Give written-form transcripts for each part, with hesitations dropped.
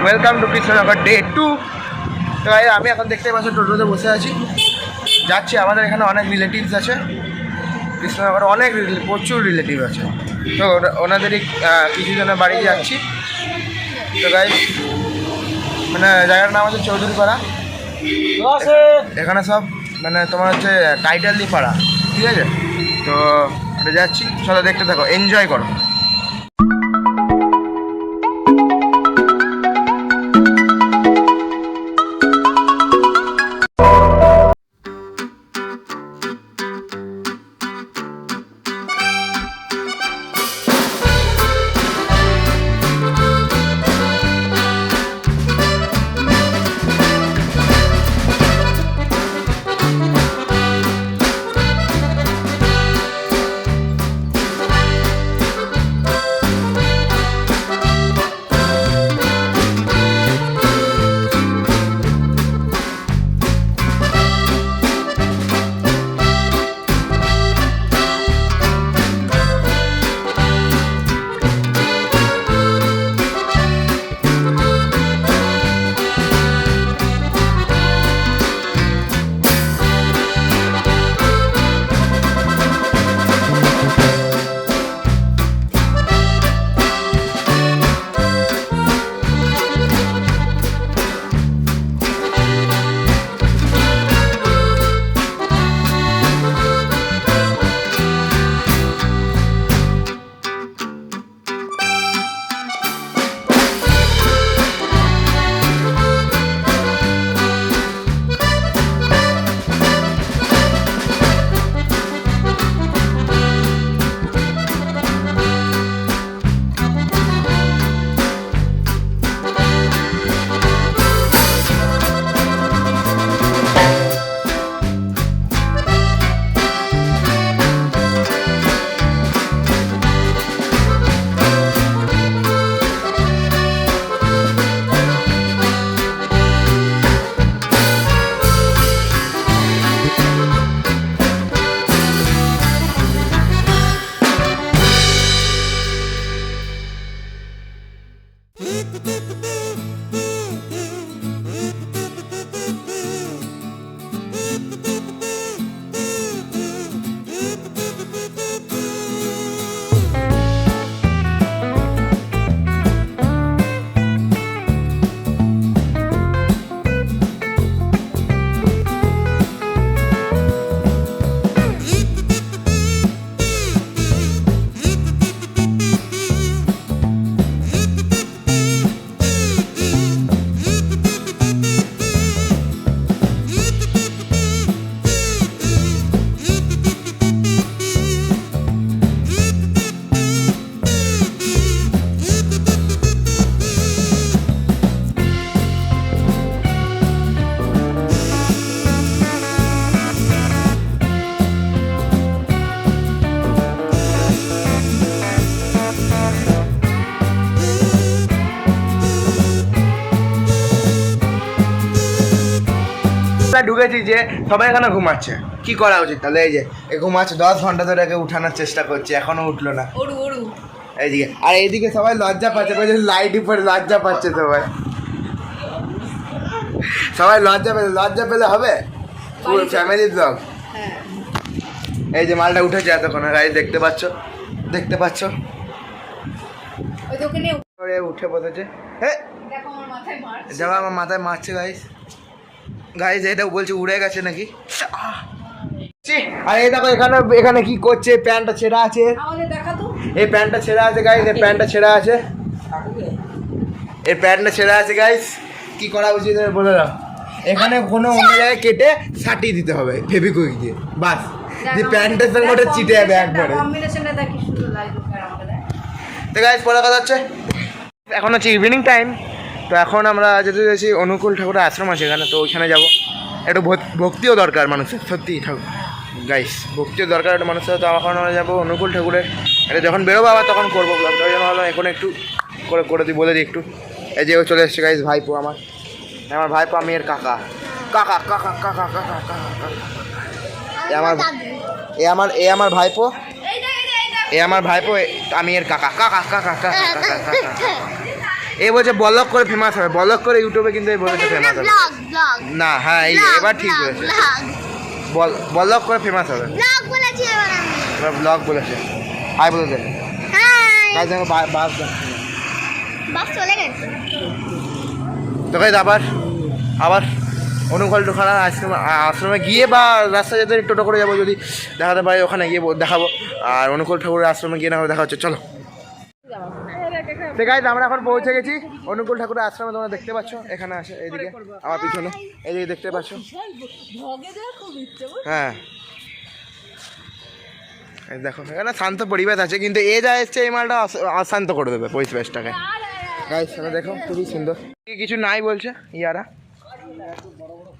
Welcome to Krishnanagar day 2। তো ভাই আমি এখন দেখতে পাচ্ছি টোটোতে বসে আছি, যাচ্ছি। আমাদের এখানে অনেক রিলেটিভস আছে, কৃষ্ণনগরে অনেক প্রচুর রিলেটিভ আছে। তো ওনাদেরই কিছু জনের বাড়ি যাচ্ছি। তো গাই মানে জায়গার নাম হচ্ছে চৌধুরীপাড়া। এখানে সব মানে তোমার হচ্ছে টাইটালি পাড়া, ঠিক আছে? তো এটা যাচ্ছি, চলো দেখতে থাকো, এনজয় করো। ঢুকেছি যে সবাই এখানে ঘুমাচ্ছে, কি করা উচিত তাহলে? এই যে ঘুমাচ্ছে 10 ঘন্টা ধরে একে উঠানোর চেষ্টা করছে, এখনো উঠলো না। এইদিকে আর এইদিকে সবাই লজ্জা পাচ্ছে, লাইট উপরে লজ্জা পাচ্ছে সবাই লজ্জা পেলে হবে? Full family blog. এই যে মালটা উঠেছে এতক্ষণ, গাইস দেখতে পাচ্ছ উঠে বসেছে। হ্যাঁ দেখো আমার মাথায় মারছে গাইস, এটা বলছে উড়ে গেছে নাকি। আর এই দেখো এখানে কি করছে, প্যান্টটা ছেঁড়া আছে, এই প্যান্টটা ছেঁড়া আছে গাইস, এই প্যান্টটা ছেঁড়া আছে গাইস। কি করা উচিত বলে দাও? এখানে কোনো অন্য জায়গায় কেটে সাটিয়ে দিতে হবে ফেভিকুইক দিয়ে, বাস। যে প্যান্টের সঙ্গে ওটা চিটে যাবে একবারে। তো গাইস পরে কথা হচ্ছে, এখন হচ্ছে ইভিনিং টাইম। তো এখন আমরা যেতে চাইছি অনুকূল ঠাকুরের আশ্রম আছে এখানে, তো ওইখানে যাবো। একটু ভক্তিও দরকার মানুষের, সত্যি ঠাকুর গাইস, ভক্তিও দরকার একটা মানুষের। তো এখন আমরা যাবো অনুকূল ঠাকুরের, এটা যখন বেরোবো আবার তখন করবো ব্লগ। ওই জন্য ভাবলাম এখন একটু করে দিই, বলে দিই একটু। এই যে ও চলে এসছে গাইস, ভাইপো আমার ভাইপো, আমি এর কাকা। এ আমার ভাইপো, আমি এর কাকা। এ বলছে ব্লগ করে ফেমাস হবে, ব্লগ করে ইউটিউবে কিন্তু এই বলেছে ফেমাস হবে না। হ্যাঁ এই এবার ঠিক বলেছে, ব্লগ করে ফেমাস হবে। এবার ব্লগ বলেছে। হাই বলে দে। গাইস দেখো বাস চলে গেছে। তো গাইস আবার অনুকূল টোখানা আশ্রমে গিয়ে বা রাস্তায় যেতে টোটো করে যাবো, যদি দেখাতে পারি ওখানে গিয়ে দেখাবো। আর অনুকূল ঠাকুরের আশ্রমে গিয়ে না দেখা হচ্ছে, চলো। ঠিক আছে, আমরা এখন পৌঁছে গেছি অনুকূল ঠাকুরের আশ্রমে। তোমরা দেখতে পাচ্ছ এখানে আসে, এইদিকে আমার পিছনে এইদিকে দেখতে পাচ্ছ। হ্যাঁ দেখো এখানে শান্ত পরিবেশ আছে, কিন্তু এ যা এসছে এই মালটা অশান্ত করে দেবে পরিবেশটাকে। গাইস দেখো খুবই সুন্দর, কিছু নাই বলছে ইয়ারা।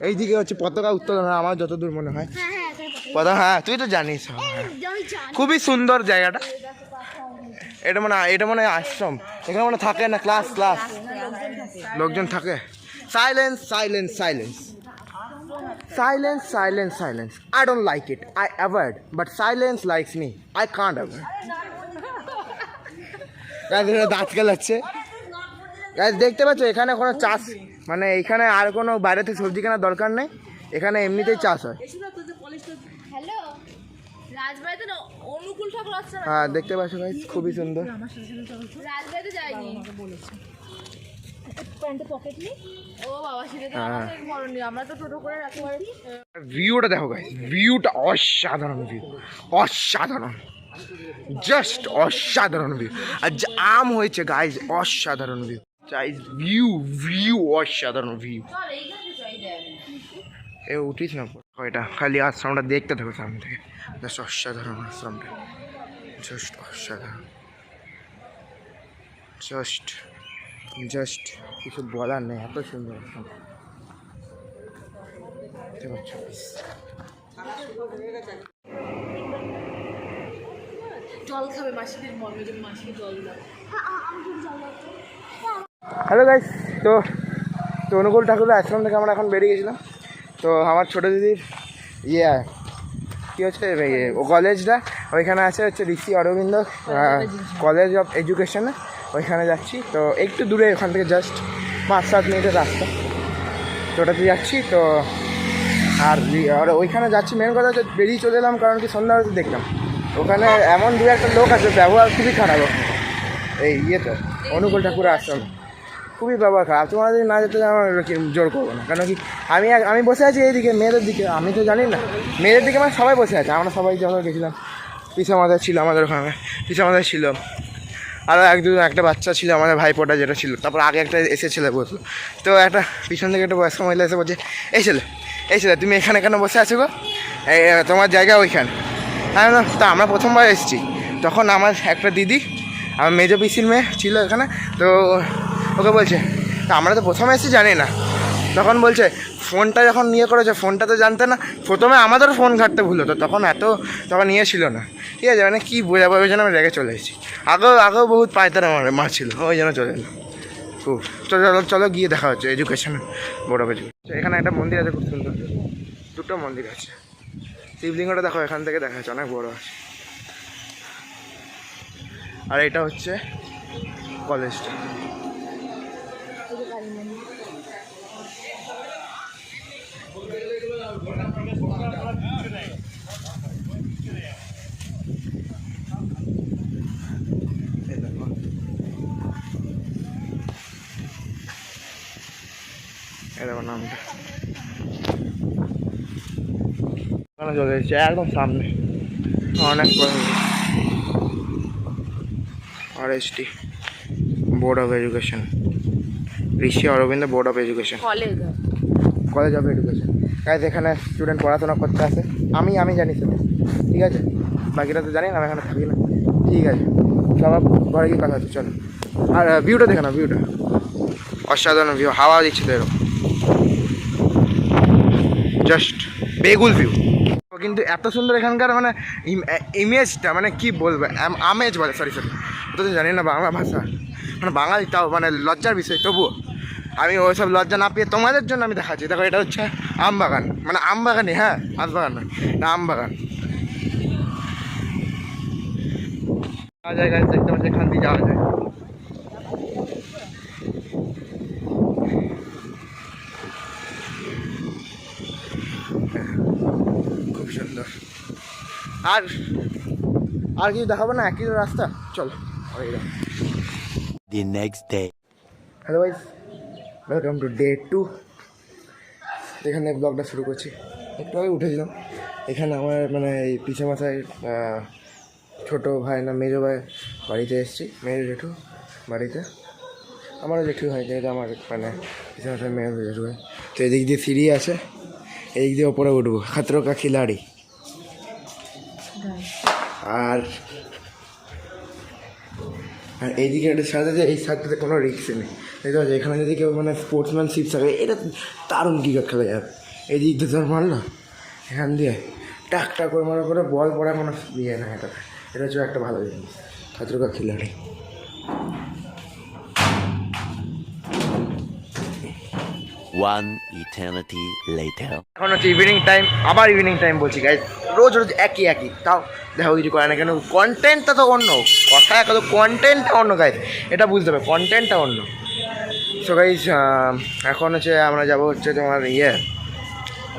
এইদিকে হচ্ছে পতাকা উত্তোলন, আমার যতদূর মনে হয় পতাকা। হ্যাঁ তুই তো জানিস। খুবই সুন্দর জায়গাটা। এটা মনে হয় আশ্রম, এখানে মনে থাকে না ক্লাস লোকজন থাকে। Silence silence silence silence silence silence. I don't like it, I avoid, but silence likes me, I can't avoid. দাঁত গেলাচ্ছে। দেখতে পাচ্ছ এখানে কোনো চাষ মানে এখানে আর কোনো বাইরে থেকে সবজি কেনার দরকার নেই, এখানে এমনিতেই চাষ হয়। হ্যাঁ দেখতে পাচ্ছ ভাই খুবই সুন্দর। ভিউটা দেখো গাইস, ভিউটা অসাধারণ ভিউ, অসাধারণ, জাস্ট অসাধারণ ভিউ। আর যে আম হয়েছে গাইস অসাধারণ ভিউ, গাইস ভিউ অসাধারণ ভিউ। এ উঠিস না এটা, খালি আশ্রমটা দেখতে থাকো সামনে থেকে। জাস্ট অসাধারণ আশ্রমটা, জাস্ট অসাধারণ, জাস্ট কিছু বলার নেই, এত সুন্দর আশ্রম। দেখতে পাচ্ছ জল খাবে মাসিদের মাসিকে জল দাও। হ্যালো গাইস, তো অনুকূল ঠাকুরের আশ্রম থেকে আমরা এখন বেরিয়ে গেছিলাম। তো আমার ছোটো দিদির কী হচ্ছে ও কলেজটা ওইখানে আছে হচ্ছে ঋষি অরবিন্দ কলেজ অফ এডুকেশনে, ওইখানে যাচ্ছি। তো একটু দূরে ওখান থেকে জাস্ট 5-7 মিনিটের রাস্তা, তো ওটাতে যাচ্ছি। তো আর ওইখানে যাচ্ছি, মেন কথা হচ্ছে বেরিয়ে চলে এলাম, কারণ কি সন্ধ্যা হতে দেখলাম ওখানে এমন দু একটা লোক আছে ব্যবহার খুবই খারাপ। এই ইয়েতে অনুকূল ঠাকুরের আশ্রমে খুবই ব্যবহার খারাপ। তোমার যদি না যেতে আমার জোর করবো না, কেন কি আমি বসে আছি এইদিকে মেয়েদের দিকে, আমি তো জানি না মেয়েদের দিকে মানে সবাই বসে আছে। আমরা সবাই যখন গেছিলাম পিসা মাথায় ছিল, আমাদের ওখানে পিসা মাথায় ছিল, আরও একটা বাচ্চা ছিল আমাদের ভাইপোটা যেটা ছিল। তারপর আগে একটা এসেছিল বসলো, তো একটা পিছন থেকে একটা বয়স্ক মহিলা এসে বলছে এই ছেলে তুমি এখানে কেন বসে আছো গো, তোমার জায়গা ওইখানে। হ্যাঁ তা আমরা প্রথমবার এসেছি, তখন আমার একটা দিদি আমার মেজো পিসির মেয়ে ছিল এখানে, তো ওকে বলছে তা আমরা তো প্রথমে এসেছি জানি না। তখন বলছে ফোনটা যখন নিয়ে করেছে ফোনটা তো জানতে না, প্রথমে আমাদেরও ফোন ঘাটতে ভুল হতো, তখন নিয়ে ছিল না। ঠিক আছে, মানে কী বোঝাবো, ওই জন্য আমি রেগে চলে এসেছি। আগেও বহুত পায়তারা মারছিল, ওই জন্য চলে এলাম খুব। চলো গিয়ে দেখা হচ্ছে এডুকেশন বোর্ড অফ এডুকেশন। এখানে একটা মন্দির আছে খুব সুন্দর, দুটো মন্দির আছে। শিবলিঙ্গটা দেখো এখান থেকে দেখা যাচ্ছে, অনেক বড় আছে। আর এটা হচ্ছে কলেজটা। নামটা চলে এসেছে একদম সামনে, অনেক RST board of education, Rishi Aurobindo board of education, college of education. Guys এখানে স্টুডেন্ট পড়াশোনা করতে আসে, আমি জানি সেটা, ঠিক আছে, বাকিটা তো জানি না, আমি এখানে থাকি না। ঠিক আছে, সবার ঘরে গিয়ে কথা হচ্ছে, চলো। আর ভিউটা দেখে না, ভিউটা অসাধারণ ভিউ, হাওয়া দিচ্ছে তো এরকম, জাস্ট বেগুল ভিউ। কিন্তু এত সুন্দর এখানকার মানে ইমেজটা, মানে কি বলবো, আমেজ বলে, সরি ওটা তো জানি না বাংলা ভাষা, মানে বাঙালি তাও মানে লজ্জার বিষয়। তবুও আমি ওইসব লজ্জা না পেয়ে তোমাদের জন্য আমি দেখাচ্ছি। দেখো এটা হচ্ছে আম বাগান, মানে আম বাগানই, হ্যাঁ আম বাগান নয়, না আম বাগান। যাওয়া যায় গাছ দেখতে পাচ্ছি, এখান দিয়ে যাওয়া যায়। আর আর কিছু দেখাবো না, একই রাস্তা, চল। The next day. Hello guys, welcome to day 2। এখানে ব্লগটা শুরু করছি। একটু আগে উঠেছিলাম। এখানে আমার মানে এই পিছে মাথায় ছোটো ভাই না মেজো ভাই বাড়িতে এসেছি, মেজো জেঠু বাড়িতে। আমারও জেঠু হয়, যেহেতু আমার মানে পিছে মাথায় মেজো জেঠু হয়। তো এদিক দিয়ে সিঁড়ি আছে, এদিক দিয়ে ওপরে উঠবো, খাতরো কা খিলাড়ি। আর আর এইদিকে একটা সাথে যে এই সাইডটাতে কোনো রিস্ক নেই, দেখতে পাচ্ছি। এখানে যদি কেউ মানে স্পোর্টসম্যানশিপ থাকে, এটা দারুণ ক্রিকেট খেলা যাবে। এই দিক দিয়ে তোর মারলো, এখান দিয়ে টাক টাক করে মারা করে বল পড়া কোনো ইয়ে না। এটা হচ্ছে একটা ভালো জিনিস, খাতরকা খিলাড়ি। One eternity later. এখন হচ্ছে ইভিনিং টাইম, আবার ইভিনিং টাইম বলছি গাইজ। রোজ রোজ একই তাও দেখো কিছু করে না কেন, কন্টেন্টটা তো অন্য, কথা এক কন্টেন্টটা অন্য গাইজ, এটা বুঝতে হবে, কন্টেন্টটা অন্য। সো গাইজ এখন হচ্ছে আমরা যাবো হচ্ছে তোমার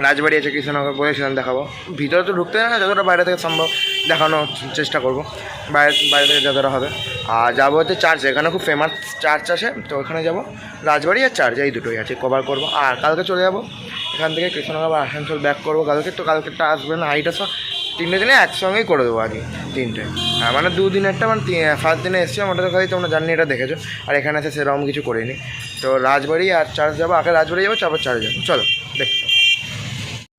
রাজবাড়ি আছে, কৃষ্ণনগর বলেছিলাম দেখাবো। ভিতরে তো ঢুকতে না, যতটা বাইরে থেকে সম্ভব দেখানোর চেষ্টা করবো, বাইরে থেকে যতটা হবে। আর যাবো হচ্ছে চার্চে, এখানে খুব ফেমাস চার্চ আছে, তো ওখানে যাবো। রাজবাড়ি আর চার্চ এই দুটোই আছে, কভার করবো। আর কালকে চলে যাবো এখান থেকে কৃষ্ণনগর বা আসানসোল ব্যাক করবো কালকে। তো কালকেরটা আসবে না, হাইটা সব 3টে দিনে একসঙ্গেই করে দেবো আগে 3টে। হ্যাঁ মানে 2 দিনেরটা মানে ফার্স্ট দিনে এসেছিলাম, ওটা তো খালি তোমরা জার্নিটা দেখেছো। আর এখানে এসে সেরকম কিছু করিনি। তো রাজবাড়ি আর চার্চ যাবো, আগে রাজবাড়ি যাবো, তারপর চার্চ যাবো। চলো দেখো,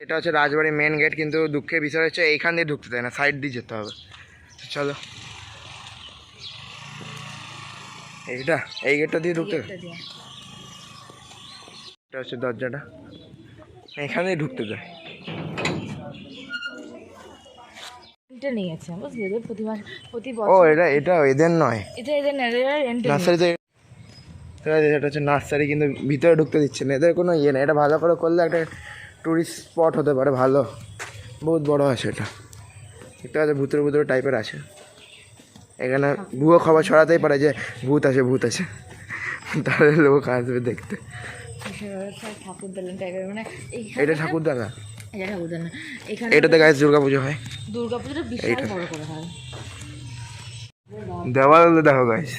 এটা হচ্ছে রাজবাড়ির মেন গেট, কিন্তু দুঃখের বিষয় হচ্ছে এইখান দিয়ে ঢুকতে দেয় না, সাইড দিয়ে যেতে হবে। চলো, এই গেটটা দিয়ে ঢুকতে, এটা হচ্ছে দরজাটা, এখানে ঢুকতে দেয়। এটা নিয়ে আছে বুঝলি, এদের প্রতি ও বছর এটা এদের নয়, এটা এদের নার্সারিতে। এটা হচ্ছে নার্সারি, কিন্তু ভিতরে ঢুকতে দিচ্ছে না, এদের কোনো ইয়ে নেই। এটা ভালো করে করলে একটা টুরিস্ট স্পট হতে পারে, ভালো, বহুত বড় আছে এটা। এটা আছে ভূতের টাইপের আছে। এখানে ভুয়ো খবর ছড়াতেই পারে যে ভূত আছে, তাহলে লোক আসবে দেখতে। ঠাকুরদালান টাইপের, মানে এটা ঠাকুরদালা, এটা ঠাকুরদালান। এখানে এটাতে গাছ দুর্গাপুজো হয়, দুর্গাপুজোটা বিশাল বড় করে হয়। দেওয়াল দেখো গাছ,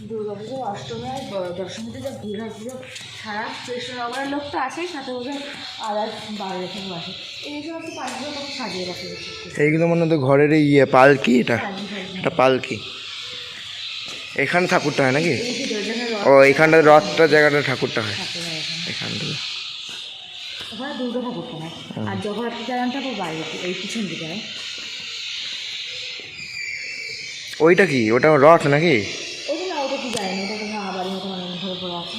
দুর্গাপুজো অষ্টমী আর দশমীতে যা ভিড় হয়, পুরো সারা কৃষ্ণনগরের লোক তো আসেই, সাথে বোধহয় আলাদা বাইরে এখানেও আসে। এই সমস্ত পাখিগুলো খুব সাজিয়ে রাখে। এইগুলো মনে হয় ঘরের ইয়ে পালকি, এটা পালকি। এখানে ঠাকুরটা হয় নাকি? ও এইখানটা রথটা জায়গাটা ঠাকুরটা হয় এখানটা। ওখানে দুর্গা ঠাকুরটা হয়, আর জগন্নাথ জায়গাটা খুব বাইরে, এই পিছন দিকে হয়। ওইটা কি, ওটা রথ নাকি? ওটা না, ওটা কি যায় না, ওটা তোমার বাড়ির মতো মানে ঘরে পড়ে আছে।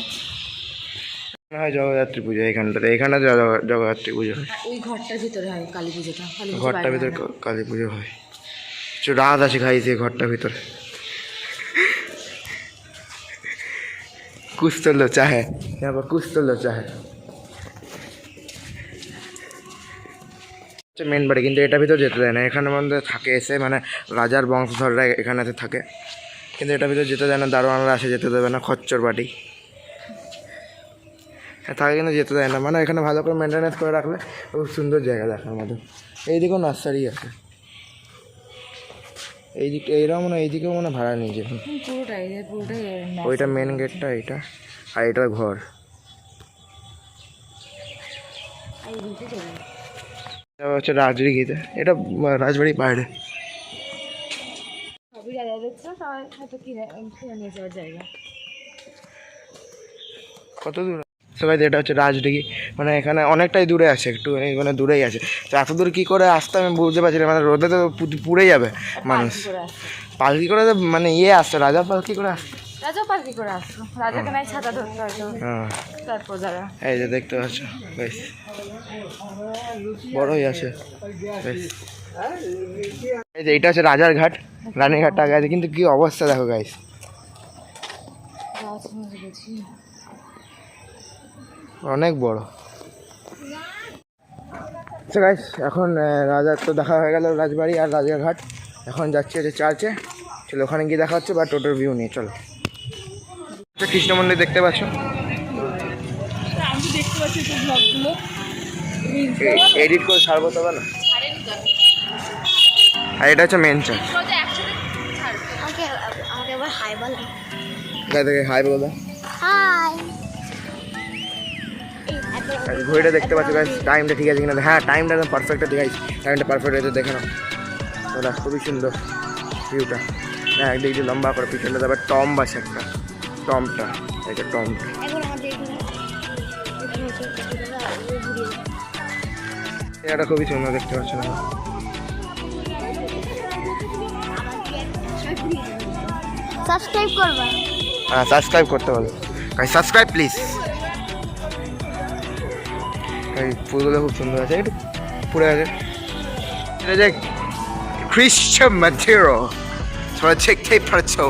হয় জগদ্ধাত্রী পুজো এখানটাতে, এখানে জগদ্ধাত্রী পুজো হয়। ওই ঘরটার ভিতরে হয় কালী পুজোটা, ঘরটার ভিতরে কালী পুজো হয়। রাত আছে খাইছে ঘরটার ভিতরে। कुछ तो लोचा है यहाँ पर, कुछ तो लोचा है। মেন বাড়ি, কিন্তু এটা ভিতরে যেতে দেয় না। এখানে মধ্যে থাকে এসে মানে রাজার বংশধররা এখানেতে থাকে, কিন্তু এটা ভিতরে যেতে দেয় না। দারোয়ানরা আসে, যেতে দেবে না, খচ্চর বাড়ি থাকে, কিন্তু যেতে দেয় না। মানে এখানে ভালো করে মেনটেনেন্স করে রাখলে খুব সুন্দর জায়গা দেখার মতো। এইদিকেও নার্সারি আছে, এই দিকটা এইরকম মানে, এইদিকেও মানে ভাড়া নিয়েছে পুরোটাই। ওইটা মেন গেটটা, এইটা আর এটা ঘর। হচ্ছে রাজবাড়িতে, এটা রাজবাড়ির বাইরে। সবই রাজা দেখছে, সবাই হয়তো কিনে নিয়ে যাওয়ার জায়গা। কত দূর সবাই, এটা হচ্ছে রাজডিঘি, মানে এখানে অনেকটাই দূরে আছে, একটু মানে দূরেই আছে। তো এত দূর কী করে আসতে আমি বুঝতে পারছি না, মানে রোদে তো পুড়ে যাবে মানুষ। পালকি করে মানে আসতো, রাজা পালকি করে আসতো, পালকি করে আসতো, রাজাকে নাই ছাতা ধরতে হয়তো। হ্যাঁ, তারপর যারা এই যে দেখতে পাচ্ছ বেশ বড়ই আছে বেশ। এই যে এইটা হচ্ছে রাজার ঘাট, রানীঘাটটা আগে আছে, কিন্তু কি অবস্থা দেখো গাইস, অনেক বড়। আচ্ছা গাইস, এখন রাজার তো দেখা হয়ে গেল, রাজবাড়ি আর রাজারঘাট। এখন যাচ্ছি হচ্ছে চার্চে, চলো ওখানে গিয়ে দেখা হচ্ছে, বা টোটোর ভিউ নিয়ে চলো। কৃষ্ণ মন্দির দেখতে পাচ্ছ, এডিট করে ছাড়বো তবে না। আর এটা হচ্ছে মেন চার্চ। একসাথে আমাকে আবার হাই বলো। থেকে হাই বলো। হাই। ঘড়িটা দেখতে পাচ্ছ গাইস, টাইমটা ঠিক আছে কিনা? হ্যাঁ, টাইমটা একদম পারফেক্ট আছে গাইস, টাইমটা পারফেক্ট আছে, দেখে নাও ওরা, খুবই সুন্দর ভিউটা। হ্যাঁ, একদিক দিয়ে লম্বা করে পিছনটা তারপর টম্ব আছে একটা, টম্বটা, এটা টম্ব। এটা খুবই সুন্দর দেখতে পাচ্ছ না? সাবস্ক্রাইব করবা? হ্যাঁ, সাবস্ক্রাইব করতে বলো গাইস, সাবস্ক্রাইব প্লিজ। এই ফুলগুলো খুব সুন্দর আছে, একটু পুরো আছে। এটা যে খ্রিস্টান ম্যাটেরিয়াল, তোমরা দেখতেই পাচ্ছো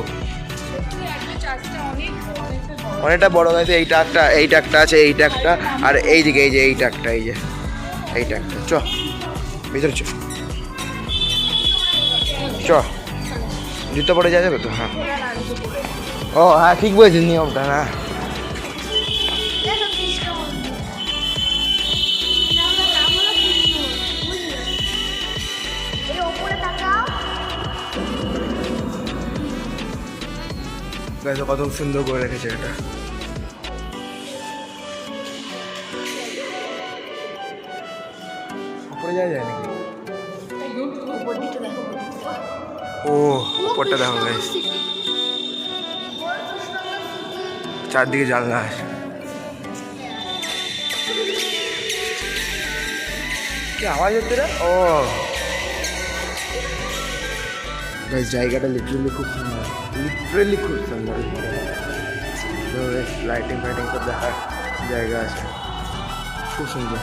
অনেকটা বড় হয়েছে। এইটা একটা আছে, এইটা একটা, আর এইদিকে এই যে এইটা একটা, এইটা একটা। চ ভিতরে চ, জুতো পরে যাওয়া যাবে তো? হ্যাঁ, ও হ্যাঁ, ঠিক বলেছিস নিয়মটা না। কত সুন্দর করে রেখেছে এটা। উপরে যাওয়া যায় নাকি? ও উপরটা দেখো গাইস, চারদিকে জানলা আছে। কি আওয়াজ হচ্ছে রে? ও গাইস, জায়গাটা লিটারেলি খুব সুন্দর, লিটারেলি খুব সুন্দর। লাইটিং ফাইটিং সব দেখার জায়গা আছে, খুব সুন্দর।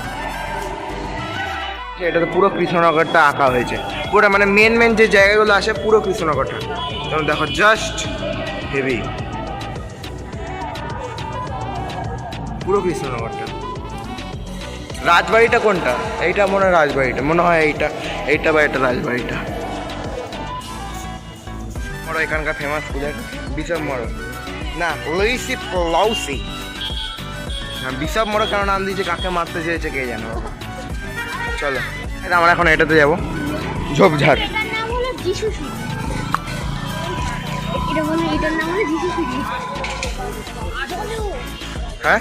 এটা তো পুরো কৃষ্ণনগরটা আঁকা হয়েছে, পুরো মানে মেন যে জায়গাগুলো আছে পুরো কৃষ্ণনগরটা। তোমরা দেখো, জাস্ট হেভি পুরো কৃষ্ণনগরটা। রাজবাড়িটা কোনটা? এইটা মনে হয় রাজবাড়িটা, মনে হয় এইটা বা এটা রাজবাড়িটা। মরো এখানকার ফেমাস ফুলের বিশপ মরো, না লুইসি প্লাউসি। হ্যাঁ, বিশপ মরো কেন নাম দিয়েছে, কাকে মারতে চেয়েছে কে জানো। চলো, এটা আমরা এখন এটাতে যাবো, ঝোপঝাড়। হ্যাঁ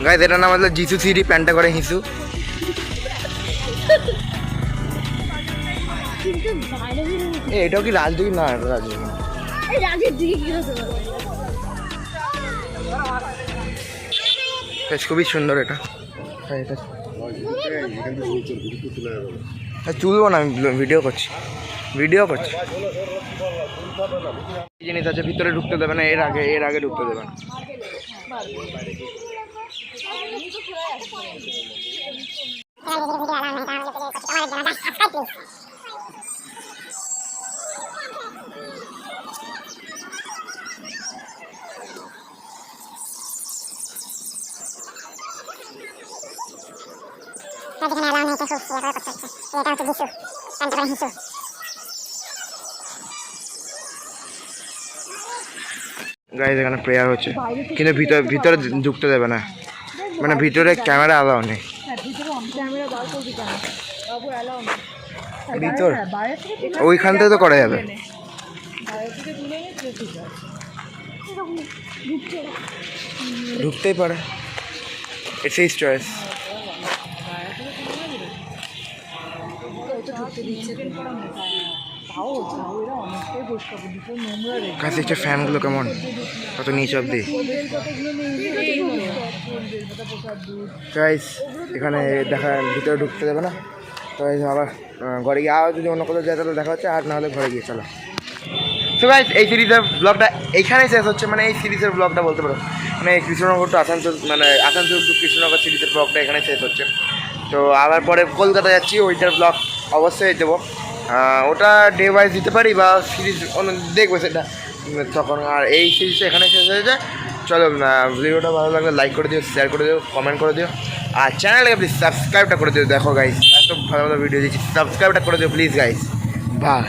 গাইস, এটার নাম হলো যিশু সিঁড়ি, প্যান্টটা করে হিসু। এটাও কি রাজদিঘি? না, এটা রাজদিঘি। খুবই সুন্দর এটা। এটা তুলবো না, আমি ভিডিও করছি। জিনিস আছে, ভিতরে ঢুকতে দেবে না, এর আগে ঢুকতে দেবে না। গাইজ, এখানে প্রেয়ার হচ্ছে, কিন্তু ভিতরে ঢুকতে দেবে না, মানে ভিতরে ক্যামেরা অ্যালাউ নেই। ভিতর ওইখান থেকে তো করা যাবে, ঢুকতেই পারে, ইটস হিজ চয়েস। কাছে একটা ফ্যানগুলো কেমন, কত নিচ অব্দি। গাইস, এখানে দেখা ভিতরে ঢুকতে দেবে না, তো আবার ঘরে গিয়ে আবার যদি অন্য কোথাও যায় তাহলে দেখা হচ্ছে, আর না হলে ঘরে গিয়ে চলো। তো গাইস, এই সিরিজের ব্লগটা এইখানেই শেষ হচ্ছে, মানে এই সিরিজের ব্লগটা বলতে পারো, মানে কৃষ্ণনগর টু আসানসোল, মানে আসানসোল টু কৃষ্ণনগর সিরিজের ব্লগটা এখানে শেষ হচ্ছে। তো আবার পরে কলকাতা যাচ্ছি, ওইটার ব্লগ অবশ্যই দেবো। ওটা ডে ওয়াইজ দিতে পারি বা সিরিজ দেখবো সেটা তখন। আর এই সিরিজটা এখানে শেষ হয়ে যায়। চলো, ভিডিওটা ভালো লাগলে লাইক করে দিও, শেয়ার করে দিও, কমেন্ট করে দিও, আর চ্যানেলটাকে প্লিজ সাবস্ক্রাইবটা করে দিও। দেখো গাইস, এত ভালো ভালো ভিডিও দিচ্ছি, সাবস্ক্রাইবটা করে দিও প্লিজ গাইস। বাই।